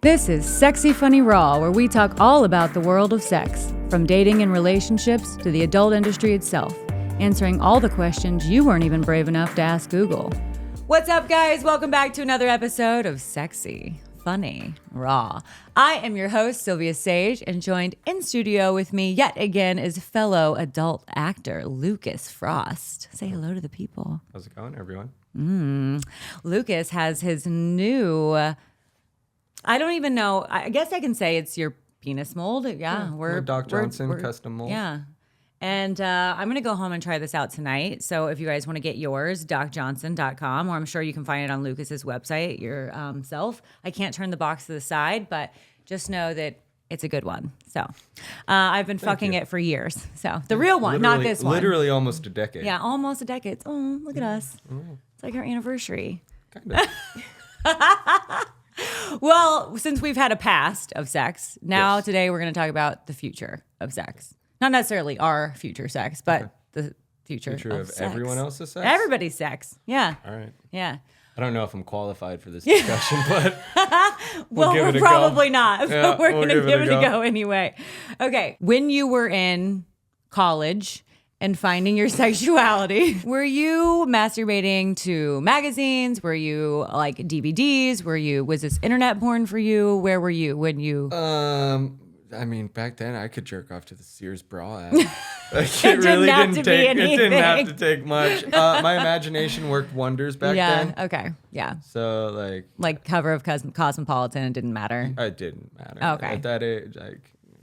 This is Sexy Funny Raw, where we talk all about the world of sex, from dating and relationships to the adult industry itself, answering all the questions you weren't even brave enough to ask Google. What's up, guys? Welcome back to another episode of Sexy Funny Raw. I am your host, Silvia Saige, and joined in studio with me yet again is fellow adult actor Lucas Frost. Say hello to the people. How's it going, everyone? Lucas has his new... I don't even know. I guess I can say it's your penis mold. Yeah, we're Doc Johnson custom mold. Yeah. And I'm going to go home and try this out tonight. So if you guys want to get yours, docjohnson.com, or I'm sure you can find it on Lucas's website yourself. I can't turn the box to the side, but just know that it's a good one. So I've been fucking it for years. So the real one, not this one. Literally almost a decade. Yeah, almost a decade. Oh, look at us. It's like our anniversary. Kind of. Well, since we've had a past of sex, now today we're going to talk about the future of sex. Not necessarily our future sex, but the future of sex. Everyone else's sex? Everybody's sex. Yeah. All right. Yeah. I don't know if I'm qualified for this discussion, but we're probably not. Yeah, but we're going to give it a go anyway. Okay. When you were in college and finding your sexuality, were you masturbating to magazines? Were you like DVDs? Was this internet porn for you? Where were you when you... I mean, back then I could jerk off to the Sears bra ad. Like, It didn't have to take much. My imagination worked wonders back then. Yeah, okay, yeah. So like cover of Cosmopolitan, it didn't matter. It didn't matter. Okay. At that age,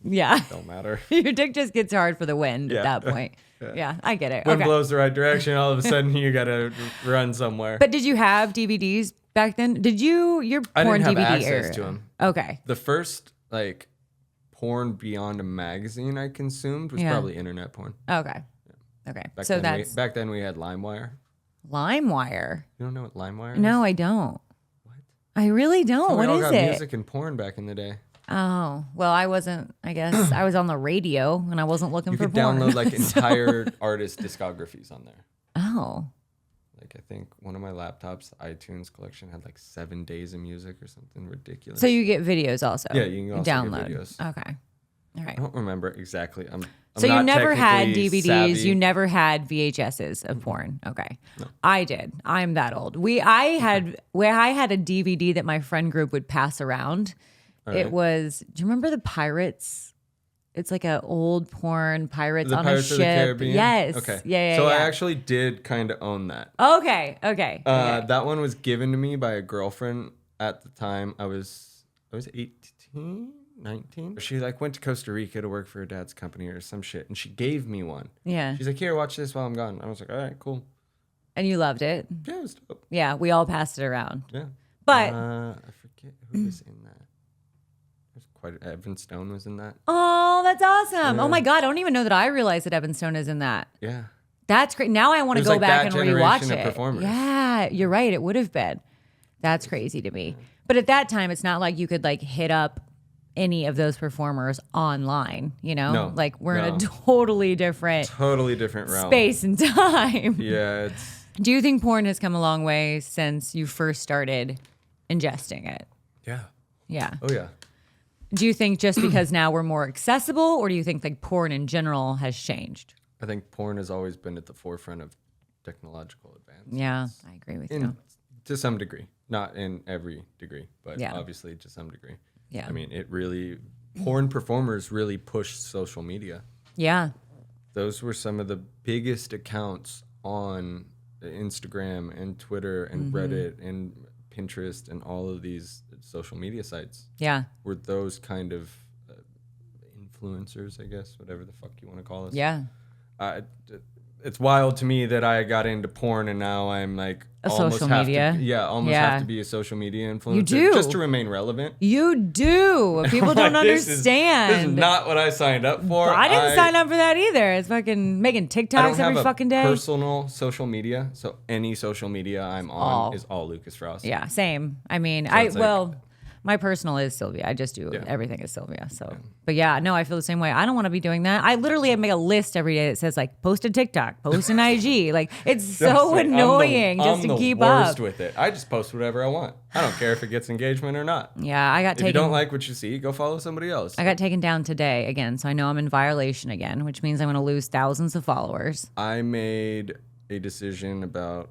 yeah, don't matter. Your dick just gets hard for the wind at that point. Yeah, I get it. Wind blows the right direction, all of a sudden you gotta run somewhere. But did you have DVDs back then? Did you? Your porn I didn't have DVD access era? to them. Okay. The first porn beyond a magazine I consumed was probably internet porn. Okay. Yeah. Okay. Back then we had LimeWire. LimeWire. You don't know what LimeWire is? No, I don't. What? I really don't. What is it? Music and porn back in the day. Oh, well, I wasn't, I guess. I was on the radio and I wasn't looking for porn. You could download entire artist discographies on there. Oh. I think one of my laptops, iTunes collection, had 7 days of music or something ridiculous. So you get videos also? Yeah, you can also download. get videos. Okay. All right. I don't remember exactly. So you never had DVDs, savvy. you never had VHSs of porn. Okay. No. I did. I'm that old. I had a DVD that my friend group would pass around. Right. It was, do you remember the Pirates? It's like an old porn pirates on Pirates a of the ship. Caribbean? Yes. Okay. Yeah. So I actually did kind of own that. Okay. That one was given to me by a girlfriend at the time. I was 18, 19. She went to Costa Rica to work for her dad's company or some shit, and she gave me one. Yeah. She's like, "Here, watch this while I'm gone." I was like, "All right, cool." And you loved it? Yeah, it was dope. Yeah, we all passed it around. Yeah. But I forget who was in that. Evan Stone was in that. Oh, that's awesome. Yeah. Oh my God, I don't even know that I realized that Evan Stone is in that. Yeah. That's great. Now I want to go back and rewatch it. Performers. Yeah, you're right. It would have been. That's crazy to me. But at that time, it's not like you could hit up any of those performers online, you know? No, we're in a totally different realm. Space and time. Yeah. Do you think porn has come a long way since you first started ingesting it? Yeah. Yeah. Oh, yeah. Do you think just because now we're more accessible, or do you think porn in general has changed? I think porn has always been at the forefront of technological advance. Yeah, I agree with you. To some degree. Not in every degree, but obviously to some degree. Yeah. I mean, porn performers really pushed social media. Yeah. Those were some of the biggest accounts on Instagram and Twitter and Reddit and Pinterest and all of these social media sites. Yeah. Were those kind of influencers, I guess, whatever the fuck you want to call us. Yeah. It's wild to me that I got into porn and now I'm social media. Have to be a social media influencer. You do. Just to remain relevant. You do. People don't understand. This is not what I signed up for. I didn't sign up for that either. It's fucking making TikToks every fucking day. Personal social media. So any social media I'm on is all Lucas Frost. Yeah, same. I mean, So My personal is Silvia. I just do everything is Silvia. So, but yeah, no, I feel the same way. I don't want to be doing that. I literally make a list every day that says like post a TikTok, post an IG. Like it's so annoying just to keep up. I'm the worst with it. I just post whatever I want. I don't care if it gets engagement or not. Yeah, I got taken. If you don't like what you see, go follow somebody else. I got taken down today again, so I know I'm in violation again, which means I'm going to lose thousands of followers. I made a decision about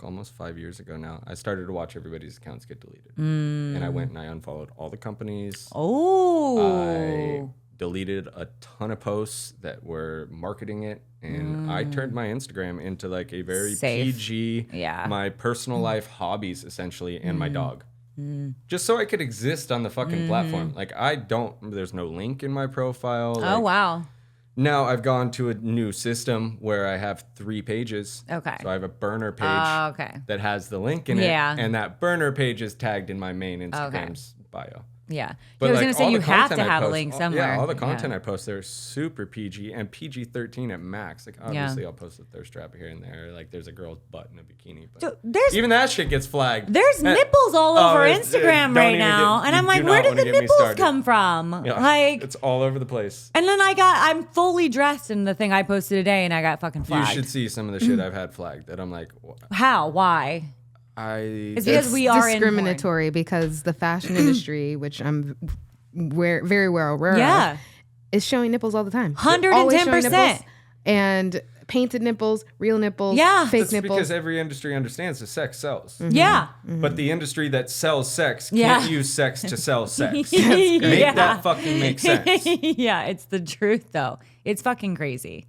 almost 5 years ago now. I started to watch everybody's accounts get deleted. And I went and I unfollowed all the companies. I deleted a ton of posts that were marketing it. And I turned my Instagram into like a very safe. PG, my personal life hobbies essentially, and my dog. Just so I could exist on the fucking platform. Like there's no link in my profile. Oh, wow. Now I've gone to a new system where I have 3 pages. Okay. So I have a burner page that has the link in it. And that burner page is tagged in my main Instagram's bio. Yeah. But I was going to say you have to have a link somewhere. Yeah, all the content I post there is super PG and PG-13 at max. Like obviously I'll post a thirst trap here and there. Like there's a girl's butt in a bikini. But even that shit gets flagged. There's nipples all over Instagram right now. And I'm like, where did the nipples come from? Yeah, like it's all over the place. And then I'm fully dressed in the thing I posted today and I got fucking flagged. You should see some of the shit I've had flagged that I'm like, how? Why? It's because we are discriminatory because the fashion industry, which I'm very well aware of, is showing nipples all the time. 110%. And painted nipples, real nipples, fake nipples. Because every industry understands that sex sells. Yeah. But the industry that sells sex can't use sex to sell sex. Make that fucking make sense. Yeah, it's the truth though. It's fucking crazy.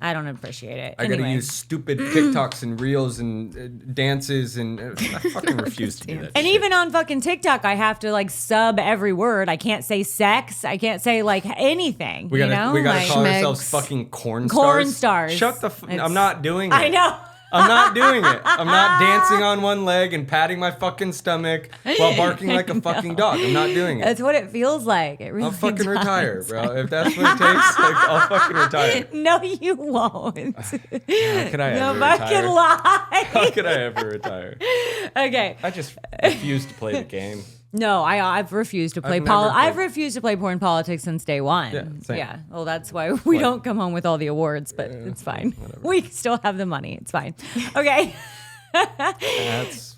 I don't appreciate it. I gotta use stupid TikToks and reels and dances and I fucking refuse to do that. And even on fucking TikTok, I have to like sub every word. I can't say sex. I can't say like anything. We gotta like, call ourselves fucking corn stars. Corn stars. Shut the. I'm not doing it. I know. I'm not doing it. I'm not dancing on one leg and patting my fucking stomach while barking like a fucking dog. I'm not doing it. That's what it feels like. It really I'll fucking does. retire, bro. If that's what it takes, like, I'll fucking retire. No, you won't. How could I ever fucking retire? lie. How could I ever retire? Okay. I just refuse to play the game. No, I've refused to play I've refused to play porn politics since day one. Yeah. Well, that's why we don't come home with all the awards, but it's fine. Whatever. We still have the money. It's fine. Okay. That's,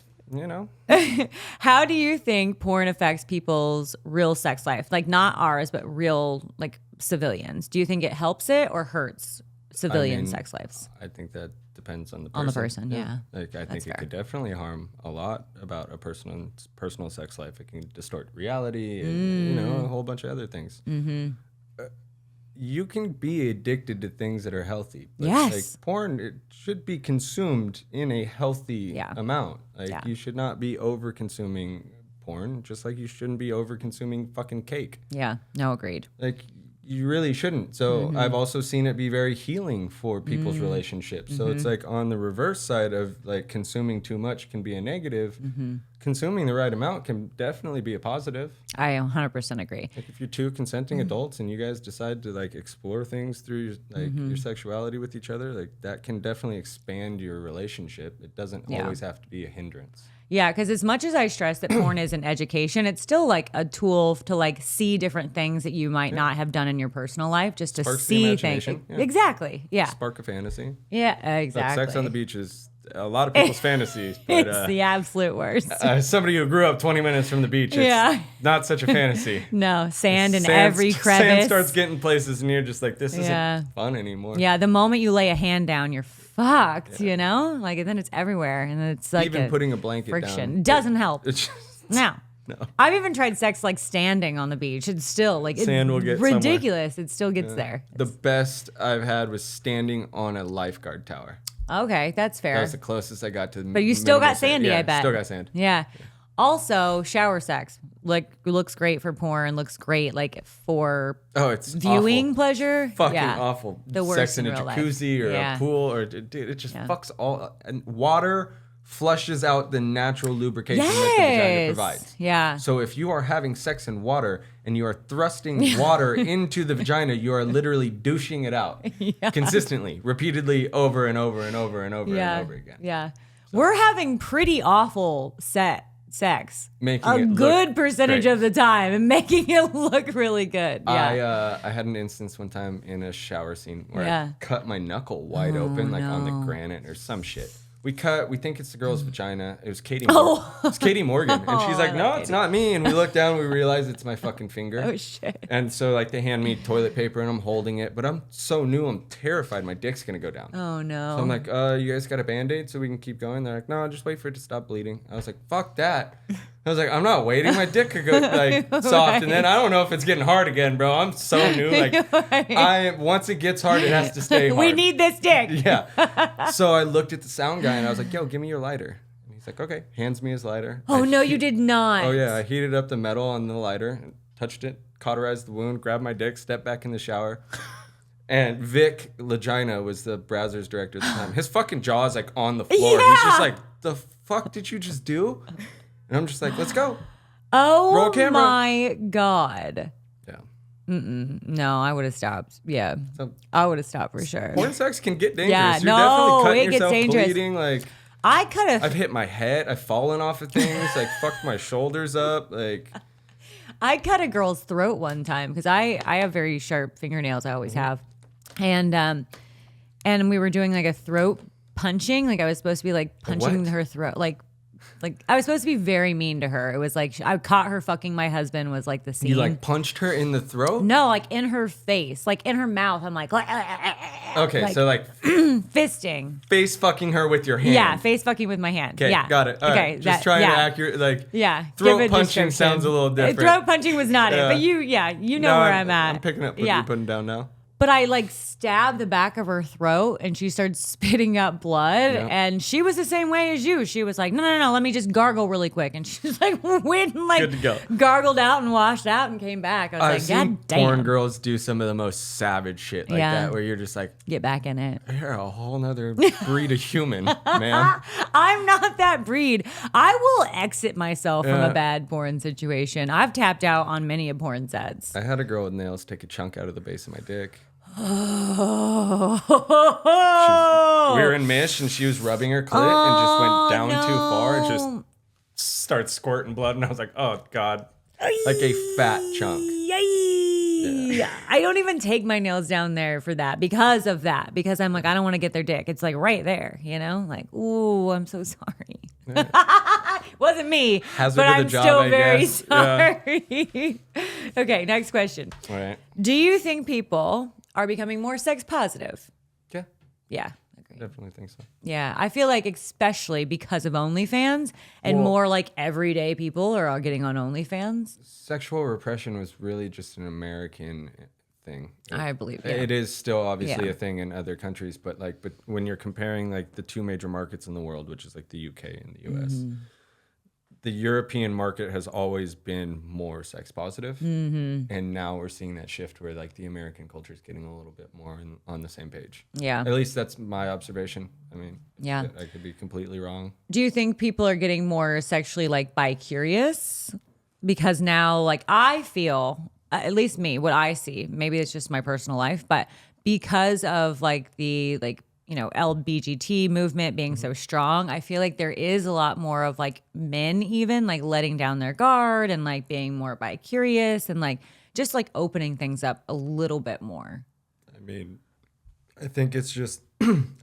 How do you think porn affects people's real sex life? Like not ours, but real like civilians. Do you think it helps it or hurts civilian sex lives? I think that depends on the person. On the person, yeah. Like I think it could definitely harm a lot about a personal sex life. It can distort reality and a whole bunch of other things. Mm-hmm. You can be addicted to things that are healthy. But like porn, it should be consumed in a healthy amount. Like you should not be over consuming porn, just like you shouldn't be over consuming fucking cake. Yeah. No, agreed. Like you really shouldn't. So I've also seen it be very healing for people's relationships. So it's like on the reverse side of like consuming too much can be a negative. Consuming the right amount can definitely be a positive. I 100% agree. Like if you're two consenting adults and you guys decide to like explore things through your sexuality with each other, like that can definitely expand your relationship. It doesn't always have to be a hindrance. Yeah, because as much as I stress that porn is an education, it's still like a tool to like see different things that you might not have done in your personal life, just to see things. Yeah. Exactly. Yeah. Spark of fantasy. Yeah, exactly. Like sex on the beach is a lot of people's fantasies. But, it's the absolute worst. Somebody who grew up 20 minutes from the beach, it's not such a fantasy. No, sand in every crevice. Sand starts getting places and you're just like, this isn't fun anymore. Yeah, the moment you lay a hand down, you're fucked, Like, and then it's everywhere. And then it's like even putting a blanket friction down. Doesn't help. It's just, No. No. I've even tried sex like standing on the beach. It's still like sand will get ridiculous. Somewhere. It still gets there. The best I've had was standing on a lifeguard tower. Okay, that's fair. That was the closest I got to. But you still got sandy, I bet. Still got sand. Yeah. Also, shower sex looks great for porn. Looks great for it's viewing awful. Pleasure. Fucking awful. The worst sex in a jacuzzi or a pool or dude, it just fucks all. And water flushes out the natural lubrication that the vagina provides. Yeah. So if you are having sex in water and you are thrusting water into the vagina, you are literally douching it out consistently, repeatedly, over and over and over and over and over again. Yeah. So. We're having pretty awful sex sex Making a it good look percentage great. of the time and making it look really good. Yeah. I had an instance one time in a shower scene where Yeah. I cut my knuckle wide open, like on the granite or some shit. We think it's the girl's vagina. It was Katie. It's Katie Morgan, and she's like, "No, it's not me." And we look down, we realize it's my fucking finger. Oh shit. And so like they hand me toilet paper, and I'm holding it, but I'm so new, I'm terrified my dick's gonna go down. Oh no. So I'm like, you guys got a Band-Aid so we can keep going? They're like, no, just wait for it to stop bleeding. I was like, fuck that. I was like, I'm not waiting. My dick could go like soft, Right. and then I don't know if it's getting hard again, bro. I'm so new. Like, once it gets hard, it has to stay hard. We need this dick. Yeah. So I looked at the sound guy and I was like, yo, give me your lighter. And he's like, okay. Hands me his lighter. Oh no, you did not. Oh yeah, I heated up the metal on the lighter, and touched it, cauterized the wound, grabbed my dick, stepped back in the shower. And Vic Legina was the browser's director at the time. His fucking jaw is like on the floor. Yeah. He's just like, the fuck did you just do? And I'm just like, let's go. Oh Roll camera. my God. Yeah. No, I would have stopped. Yeah. So I would have stopped for sure. porn sex can get dangerous. Yeah, You're no, definitely cutting it gets yourself, dangerous. bleeding. Like, I could have. I've hit my head. I've fallen off of things. Like, fucked my shoulders up. Like, I cut a girl's throat one time because I have very sharp fingernails. I always have, and we were doing like a throat punching. Like I was supposed to be like punching what? her throat. Like I was supposed to be very mean to her. It was like I caught her fucking my husband was like the scene. you like punched her in the throat? No, like in her face, like in her mouth. I'm like Okay, so like fisting. face fucking her with your hand. Yeah, face fucking with my hand. Okay, Yeah, got it. All right, just trying to accurate, like, Yeah. throat give a punching description. sounds a little different. Throat punching was not Yeah. it, but you know No, where I'm at. I'm picking up what Yeah. you're putting down now. But I like stabbed the back of her throat and she started spitting up blood. Yeah. And she was the same way as you. She was like, no, let me just gargle really quick. And she was like, went and like Good to go. gargled out and washed out and came back. I was I've like, seen God damn. porn girls do some of the most savage shit like Yeah. that, where you're just like, Get back in it. you're a whole nother breed of human, man. I'm not that breed. I will exit myself from Yeah. a bad porn situation. I've tapped out on many a porn sets. I had a girl with nails take a chunk out of the base of my dick. Oh. We were in Mish and she was rubbing her clit and just went down too far and just starts squirting blood. And I was like, oh God, like a fat chunk. Yay! I don't even take my nails down there for that because of that. Because I'm like, I don't want to get their dick. It's like right there, you know? Like, ooh, I'm so sorry. Wasn't me. Hazard but of the I'm job, still I very guess. Yeah. sorry. Okay, next question. All right. Do you think people are becoming more sex positive? Yeah, Yeah. Agree. definitely think so. Yeah, I feel like especially because of OnlyFans and Well- more like everyday people are getting on OnlyFans. Sexual repression was really just an American thing. I believe, yeah. It is still obviously Yeah. a thing in other countries, but when you're comparing like the two major markets in the world, which is like the UK and the US, Mm-hmm. the European market has always been more sex positive, and now we're seeing that shift where like the American culture is getting a little bit more on the same page. Yeah. At least that's my observation. I mean, Yeah. I could be completely wrong. Do you think people are getting more sexually like bi-curious? Because now like I feel, at least me, what I see, maybe it's just my personal life, but because of like the LBGT movement being so strong, I feel like there is a lot more of like men even like letting down their guard and like being more bi-curious and like just like opening things up a little bit more. I mean, I think it's just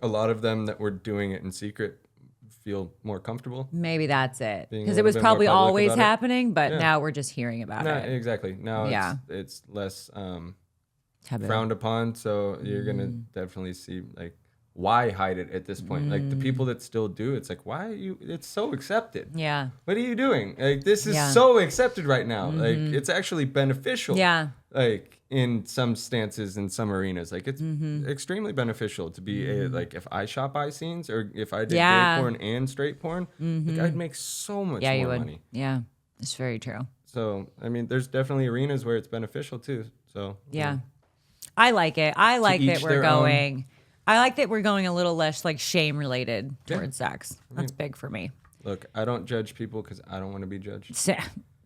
a lot of them that were doing it in secret feel more comfortable. Maybe that's it. Being a Because it little was bit more probably public always about it. happening, but Yeah. now we're just hearing about No, it. exactly. Now Yeah. it's less Taboo. frowned upon, so you're gonna definitely see like why hide it at this point. Like the people that still do, it's like, why are you? It's so accepted. Yeah. What are you doing? Like this is Yeah. so accepted right now. Like it's actually beneficial. Yeah. Like in some stances, in some arenas, like it's extremely beneficial to be like if I shot buy scenes or if I did Yeah. gay porn and straight porn, like I'd make so much Yeah, more you would. money. Yeah. It's very true. So I mean, there's definitely arenas where it's beneficial too. So Yeah. I like it. I like that each we're their own. going. I like that we're going a little less like shame related towards sex. That's big for me. Look, I don't judge people because I don't want to be judged.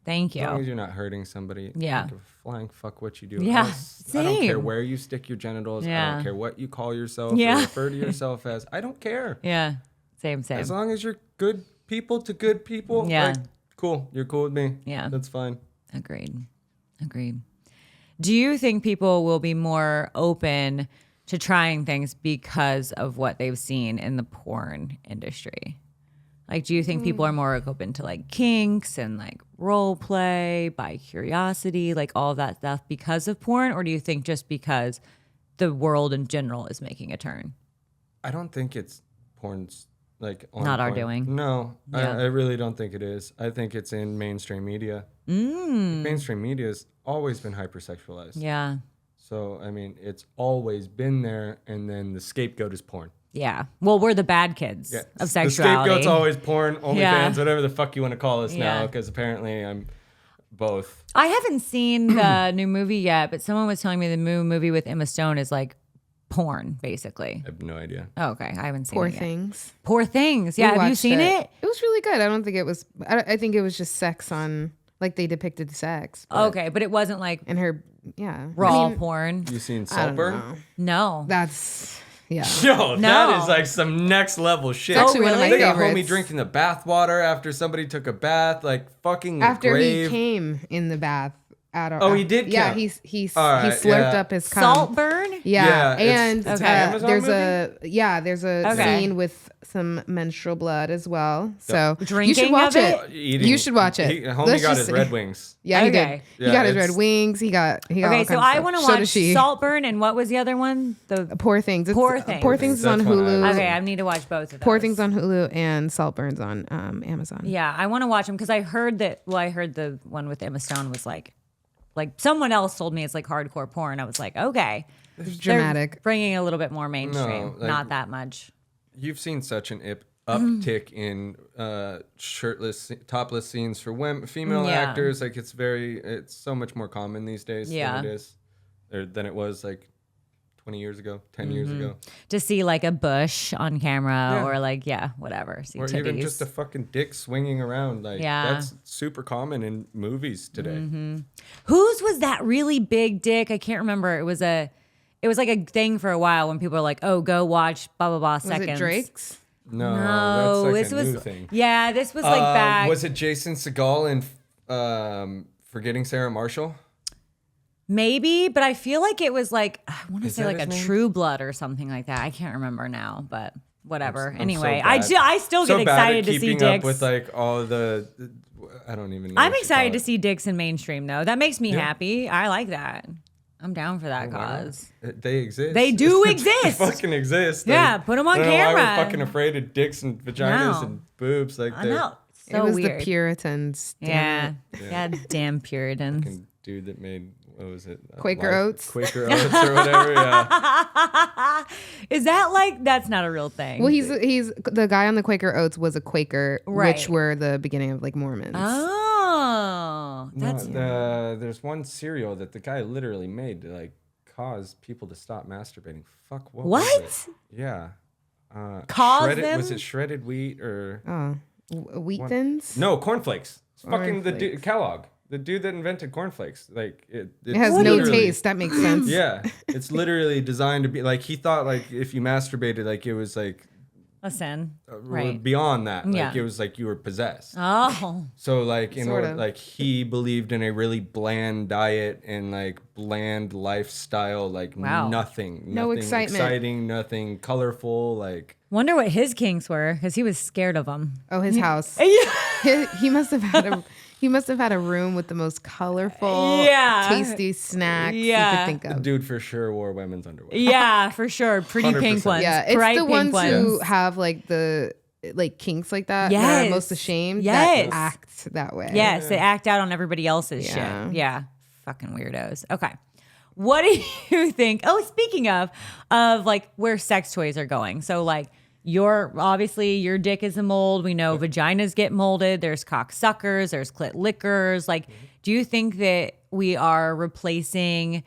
Thank As long as you. you're not hurting somebody, Yeah. I don't give a flying fuck what you do. Yeah, I don't care same. where you stick your genitals. I Yeah. don't care what you call yourself Yeah. or refer to yourself as. I don't care. Yeah. Same. As long as you're good people to good people, Yeah. like, cool. You're cool with me. Yeah. That's fine. Agreed. Do you think people will be more open to trying things because of what they've seen in the porn industry? Like, do you think people are more open to like kinks and like role play, by curiosity, like all of that stuff because of porn? Or do you think just because the world in general is making a turn? I don't think it's porn's like on Not our point. doing. No, Yeah. I really don't think it is. I think it's in mainstream media. Mainstream media has always been hypersexualized. Yeah. So, I mean, it's always been there, and then the scapegoat is porn. Yeah. Well, we're the bad kids of sexuality. The scapegoat's always porn, OnlyFans, Yeah. whatever the fuck you want to call us now, Yeah. because apparently I'm both. I haven't seen the new movie yet, but someone was telling me the new movie with Emma Stone is like porn, basically. I have no idea. Oh, okay. I haven't seen Poor it yet. Things. Poor Things. Yeah. We Have you watched seen it? It was really good. I don't think it was. I think it was just sex on, like they depicted sex. But, Okay. But it wasn't like and her, yeah. raw porn. You seen I don't Saltburn? know. No. That's, yeah. Yo, No. that is like some next level shit. It's actually one of my They got homie favorites. drinking the bath water after somebody took a bath, like fucking After grave. he came in the bath. Oh, he did Yeah, come. he All right, slurped yeah. up his cum. Saltburn? Yeah, Yeah, and it's an Amazon there's movie? there's a Okay. scene with some menstrual blood as well. So you Drinking should watch of it. it? Eating. You should watch it. Homie Let's got just his say- Red Wings. Yeah, he Okay. did. Yeah, he got his it's- red wings. He got Okay, all so kinds of I stuff. want to So watch does she. Saltburn, and what was the other one? The Poor Things. Poor Things. Poor Things is on That's one I Hulu. like. Okay, I need to watch both of those. Poor Things on Hulu and Saltburn's on Amazon. Yeah, I want to watch them because I heard that. Well, I heard the one with Emma Stone was like someone else told me it's like hardcore porn. I was like, okay, It's They're dramatic. bringing it a little bit more mainstream, No, like- not that much. You've seen such an uptick in shirtless, topless scenes for women, female Yeah. actors. Like it's so much more common these days Yeah. than it is, or than it was like 20 years ago, 10 years ago, To see like a bush on camera Yeah. or like whatever. See or titties. even just a fucking dick swinging around. Like Yeah. that's super common in movies today. Whose was that really big dick? I can't remember. It was like a thing for a while when people were like, "Oh, go watch blah blah blah Was seconds." it Drake's? No, No, that's like this a was new thing. yeah, this was like back. Was it Jason Segel in Forgetting Sarah Marshall? Maybe, but I feel like it was like I want to Is say that like a his name? True Blood or something like that. I can't remember now, but whatever. I'm Anyway, so bad. I still So get bad at excited to see keeping up dicks. with like all the I don't even know. I'm what you excited to call see dicks in mainstream though. That makes me Yeah. happy. I like that. I'm down for that it. Why not? cause. They exist. They do They exist. fucking exist. Yeah, Like, put 'em on I don't know why camera. we're fucking afraid of dicks and vaginas No. and boobs. Like I they're know. So it was weird. the Puritans. Yeah. Yeah. God damn Puritans. fucking dude that made what was it? Quaker Oats? Quaker Oats or whatever. Yeah. Is that like that's not a real thing? Well, he's the guy on the Quaker Oats was a Quaker, Right. which were the beginning of like Mormons. Oh, that's There's one cereal that the guy literally made to like cause people to stop masturbating. Fuck, what? Was What? it? Yeah. Cause shredded, them? Was it shredded wheat or Wheat Thins. no cornflakes? It's fucking the Cornflakes. Kellogg, the dude that invented cornflakes. Like It has no literally- taste. That makes sense. Yeah, it's literally designed to be like he thought like if you masturbated like it was like a sin. Right. beyond that. Like Yeah. it was like you were possessed. Oh. So like in Sort order, of. like he believed in a really bland diet and like bland lifestyle, like Wow. nothing No excitement. exciting, nothing colorful, like Wonder what his kinks were because he was scared of them. Oh, his house. Yeah. He must have had a room with the most colorful, Yeah. tasty snacks Yeah. you could think of. dude for sure wore women's underwear. Yeah, for sure. Pretty pink 100%. ones. Yeah, it's Bright the pink ones who have like the kinks like that. That Yes. are most ashamed. Yes. That act that way. Yes, they act out on everybody else's Yeah. shit. Yeah. Fucking weirdos. Okay. What do you think? Oh, speaking of like where sex toys are going. So like obviously your dick is a mold. We know vaginas get molded. There's cock suckers, there's clit lickers. Like, do you think that we are replacing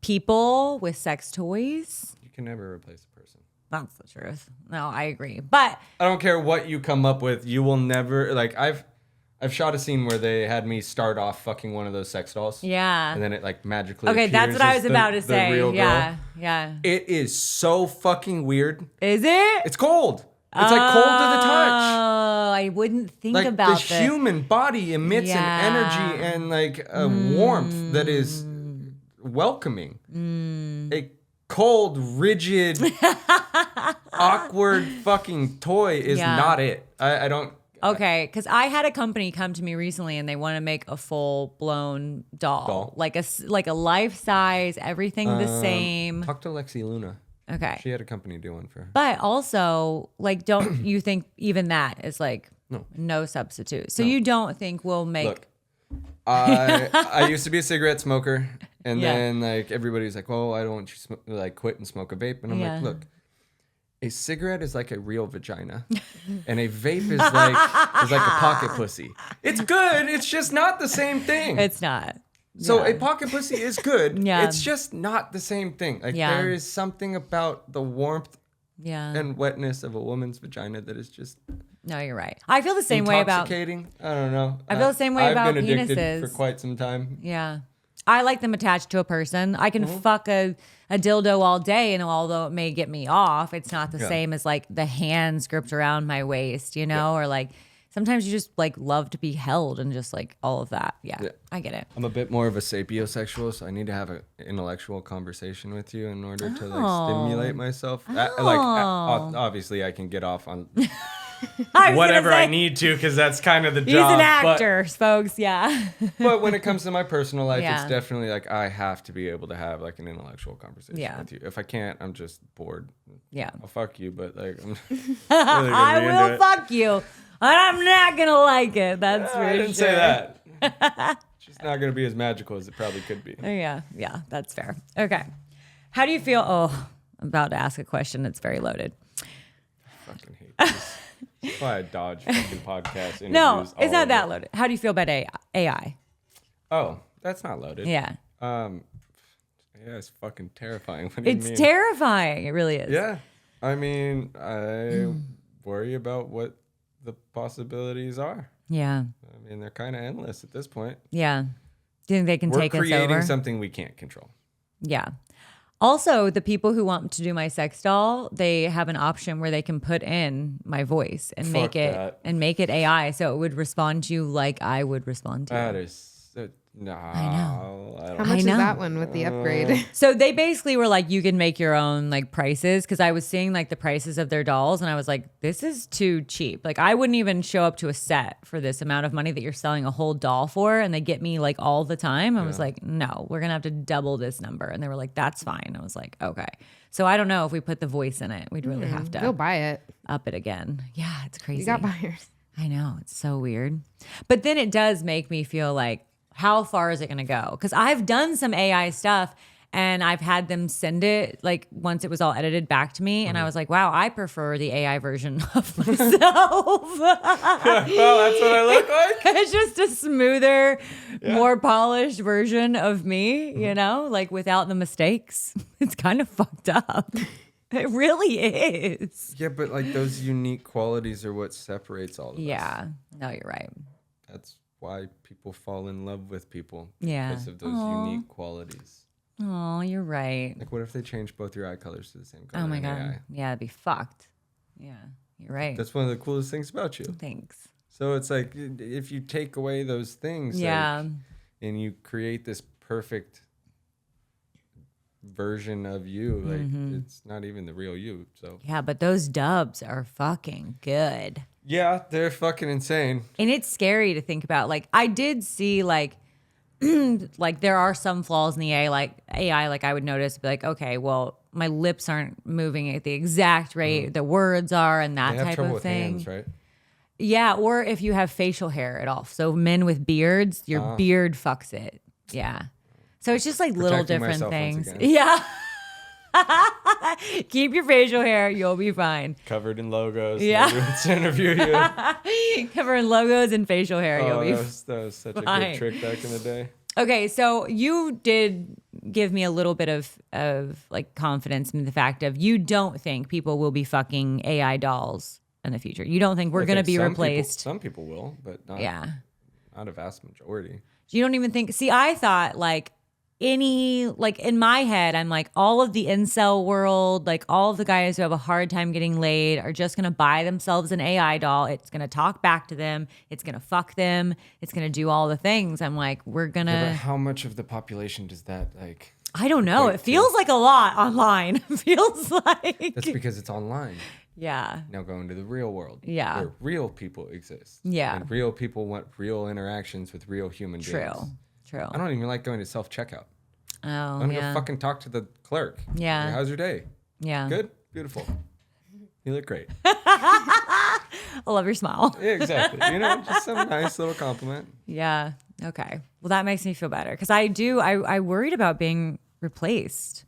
people with sex toys? You can never replace a person. That's the truth. No, I agree. But I don't care what you come up with, you will never like I've shot a scene where they had me start off fucking one of those sex dolls. yeah. And then it like magically Okay, that's appears what I as was about to the say. real girl. Yeah. Yeah. It is so fucking weird. Is it? It's cold. It's like cold to the touch. Oh, I wouldn't think Like about the human body emits an energy and like a warmth that is welcoming. A cold, rigid, awkward fucking toy is not it. I don't. Okay, because I had a company come to me recently and they want to make a full-blown doll. Like a life-size, everything the same. Talk to Lexi Luna. Okay. She had a company do one for her. But also, like, don't you think even that is like no substitute? So you don't think we'll make... Look, I used to be a cigarette smoker, and then like everybody's like, "Well, I don't want you to like quit and smoke a vape," and I'm like, "Look, a cigarette is like a real vagina, and a vape is like a pocket pussy. It's good. It's just not the same thing. It's not. So a pocket pussy is good. It's just not the same thing. Like there is something about the warmth and wetness of a woman's vagina that is just no, you're right. I feel the same way about intoxicating. I don't know. I feel the same way about I've been addicted penises for quite some time. Yeah. I like them attached to a person. I can fuck a dildo all day, and although it may get me off, it's not the same as like the hands gripped around my waist, you know, or like sometimes you just like love to be held and just like all of that. Yeah, I get it. I'm a bit more of a sapiosexual, so I need to have an intellectual conversation with you in order to like stimulate myself. Obviously I can get off on whatever I need to, because that's kind of the job. He's an actor, folks. Yeah. But when it comes to my personal life, it's definitely like I have to be able to have like an intellectual conversation with you. If I can't, I'm just bored. Yeah. I'll fuck you, but like I'm really I will fuck you, and I'm not gonna like it. That's for sure. I didn't say that. It's just not gonna be as magical as it probably could be. Yeah, that's fair. Okay. How do you feel? Oh, I'm about to ask a question that's very loaded. I fucking hate this. That's why I dodge fucking podcast interviews. No, it's not that loaded. How do you feel about AI? Oh, that's not loaded. Yeah. It's fucking terrifying. What do you mean? It's terrifying. It really is. Yeah. I mean, I worry about what the possibilities are. Yeah. I mean, they're kind of endless at this point. Yeah. Do you think they can take us over? We're creating something we can't control. Yeah. Also, the people who want to do my sex doll, they have an option where they can put in my voice and make it AI, so it would respond to you like I would respond to you. That is no. I know. How much is that one with the upgrade? So they basically were like, you can make your own like prices, because I was seeing like the prices of their dolls, and I was like, this is too cheap. Like I wouldn't even show up to a set for this amount of money that you're selling a whole doll for, and they get me like all the time. I was like, no, we're gonna have to double this number, and they were like, that's fine. I was like, okay. So I don't know if we put the voice in it, we'd really have to go buy it, up it again. Yeah, it's crazy. You got buyers. I know, it's so weird, but then it does make me feel like, how far is it going to go? Because I've done some AI stuff and I've had them send it like once it was all edited back to me. And I was like, wow, I prefer the AI version of myself. Well, that's what I look like. It's just a smoother, more polished version of me, you know, like without the mistakes. It's kind of fucked up. It really is. Yeah, but like those unique qualities are what separates all of us. Yeah. No, you're right. That's why people fall in love with people. Yeah. Because of those unique qualities. Oh, you're right. Like, what if they change both your eye colors to the same color? Oh my God. AI? Yeah, it'd be fucked. Yeah, you're right. That's one of the coolest things about you. Thanks. So it's like, if you take away those things, like, and you create this perfect version of you, like it's not even the real you. So yeah, but those dubs are fucking good. Yeah, they're fucking insane. And it's scary to think about. Like, I did see, like, like there are some flaws in the AI, like I would notice, be like, okay, well, my lips aren't moving at the exact rate the words are, and that type of thing. With hands, right? Yeah, or if you have facial hair at all. So men with beards, your beard fucks it. Yeah. So it's just like little different things. Yeah. Keep your facial hair, you'll be fine. Covered in logos. Yeah. Let's interview you. Covered in logos and facial hair, you'll be that was such a good trick back in the day. Okay, so you did give me a little bit of like confidence in the fact of you don't think people will be fucking AI dolls in the future. You don't think we're going to be replaced. Some people will, but not a vast majority. You don't even think. See, I thought like any, like in my head, I'm like all of the incel world, like all of the guys who have a hard time getting laid are just going to buy themselves an AI doll. It's going to talk back to them. It's going to fuck them. It's going to do all the things. I'm like, we're going to. But how much of the population does that like? I don't know. It feels like a lot online. It feels like. That's because it's online. Yeah. Now go into the real world. Yeah. Where real people exist. Yeah. And real people want real interactions with real human beings. True. I don't even like going to self-checkow. Oh, I want to go fucking talk to the clerk. Yeah. Like, how's your day? Yeah. Good? Beautiful. You look great. I love your smile. Yeah, exactly. You know, just some nice little compliment. Yeah. Okay. Well, that makes me feel better because I worried about being replaced.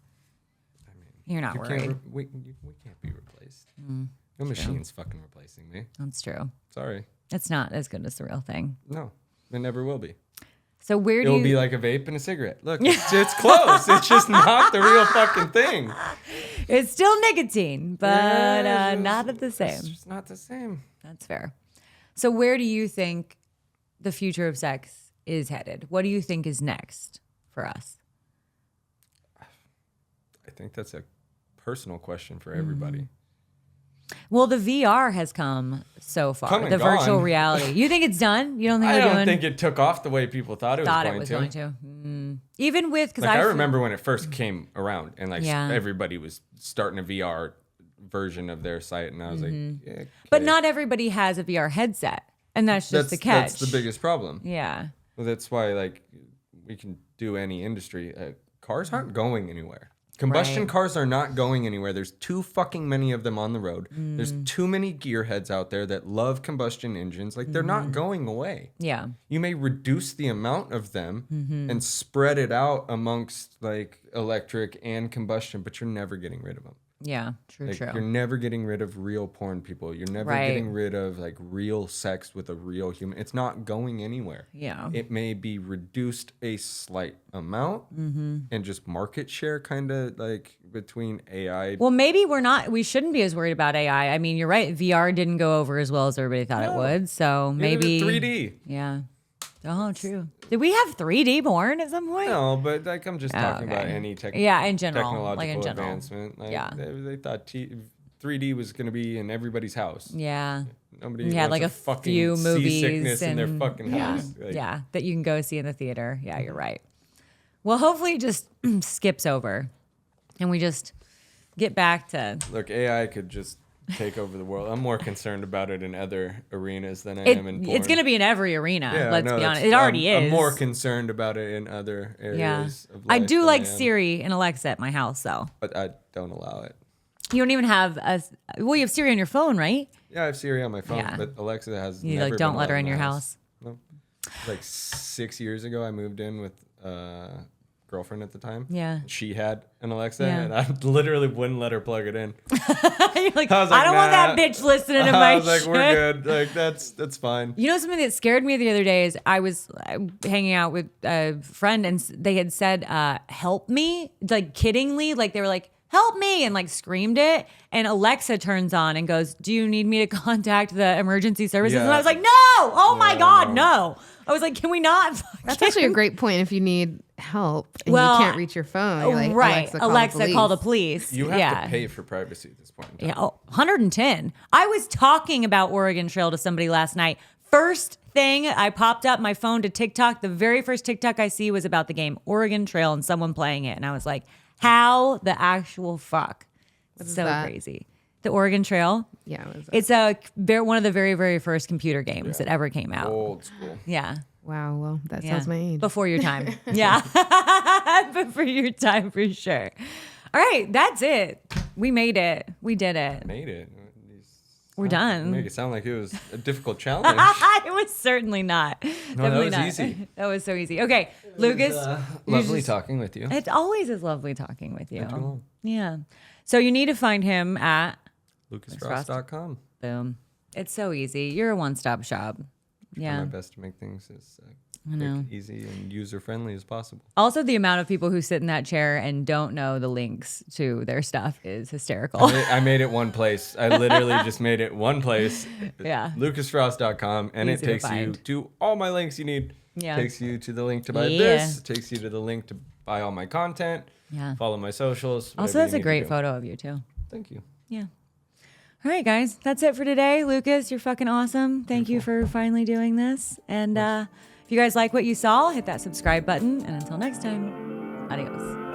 I mean, you're not worried. We can't be replaced. No machine's fucking replacing me. That's true. Sorry. It's not as good as the real thing. No, it never will be. So where do It'll be like a vape and a cigarette. Look, it's close. It's just not the real fucking thing. It's still nicotine, but not at the same. It's just not the same. That's fair. So where do you think the future of sex is headed? What do you think is next for us? I think that's a personal question for everybody. Well, the VR has come so far. Come and the virtual gone. reality. You think it's done? You don't think I they're don't doing? think it took off the way people thought it was going to. Even with because Like I remember when it first came around and like Yeah. everybody was starting a VR version of their site, and I was like, yeah, okay. But not everybody has a VR headset, and that's just the catch. That's the biggest problem. Yeah. Well, that's why like we can do any industry. Cars aren't going anywhere. Combustion Right. cars are not going anywhere. There's too fucking many of them on the road. There's too many gearheads out there that love combustion engines. Like they're not going away. Yeah. You may reduce the amount of them and spread it out amongst like electric and combustion, but you're never getting rid of them. Yeah. True. Like, True. You're never getting rid of real porn people. You're never Right. getting rid of like real sex with a real human. It's not going anywhere. Yeah. It may be reduced a slight amount and just market share kind of like between AI. Well, maybe we shouldn't be as worried about AI. I mean, you're right. VR didn't go over as well as everybody thought it would. So maybe 3D. Yeah. Oh, true. Did we have 3D porn at some point? No, but like I'm just talking about any in general, technological like in general. advancement. Like, Yeah. they thought 3D was going to be in everybody's house. Yeah. Nobody Yeah, wants like a fucking few movies seasickness in their and- fucking house. Like, Yeah, that you can go see in the theater. Yeah, you're right. Well, hopefully it just skips over and we just get back to Look, AI could just take over the world. I'm more concerned about it in other arenas than I am in porn. It's going to be in every arena, Yeah, let's no, be that's- honest. It already is. I'm more concerned about it in other areas of life. I do than like am, Siri and Alexa at my house, though. but I don't allow it. You don't even have you have Siri on your phone, right? Yeah, I have Siri on my phone, Yeah. but Alexa has You never like don't been let her allowed in your my house. No. Like 6 years ago, I moved in with girlfriend at the time. Yeah. She had an Alexa, Yeah. and I literally wouldn't let her plug it in. You're like, I was like, I don't want that nah. bitch listening to my I was like, shit. we're good. Like that's fine. You know something that scared me the other day is I was hanging out with a friend and they had said, help me, like kiddingly, like they were like, help me, and like screamed it. And Alexa turns on and goes, do you need me to contact the emergency services? Yeah. And I was like, no, oh my God, no. no. I was like, can we not? That's actually a great point if you need help and Well, you can't reach your phone. You're like, right. Alexa, Call the police. You have yeah. to pay for privacy at this point in time. Yeah, 110. I was talking about Oregon Trail to somebody last night. First thing, I popped up my phone to TikTok. The very first TikTok I see was about the game Oregon Trail and someone playing it. And I was like, how the actual fuck? What's So that? crazy. The Oregon Trail. Yeah, what is that? It's one of the very, very first computer games that ever came out. Old school. Yeah. Wow, well, that Yeah. sounds my age. Before your time. Yeah. Before your time for sure. All right, that's it. We made it. We did it. Made it. We're done. Make it sound like it was a difficult challenge. It was certainly not. No, Definitely that was not. easy. That was so easy. Okay, Lucas. Lovely talking with you. It always is lovely talking with you. Not too long. Yeah. So you need to find him at LucasFrost.com. boom. It's so easy. You're a one-stop shop. Try Yeah. my best to make things as know. quick, easy, and user-friendly as possible. Also, the amount of people who sit in that chair and don't know the links to their stuff is hysterical. I made it one place. I literally just made it one place. Yeah. LucasFrost.com, and Easy it to takes you find. to all my links you need. Yeah. Takes you to the link to buy this. Takes you to the link to buy all my content. Yeah. Follow my socials. Also, that's a great photo of you, too. Thank you. Yeah. All right, guys. That's it for today. Lucas, you're fucking awesome. Thank you for finally doing this. And if you guys like what you saw, hit that subscribe button. And until next time, adios.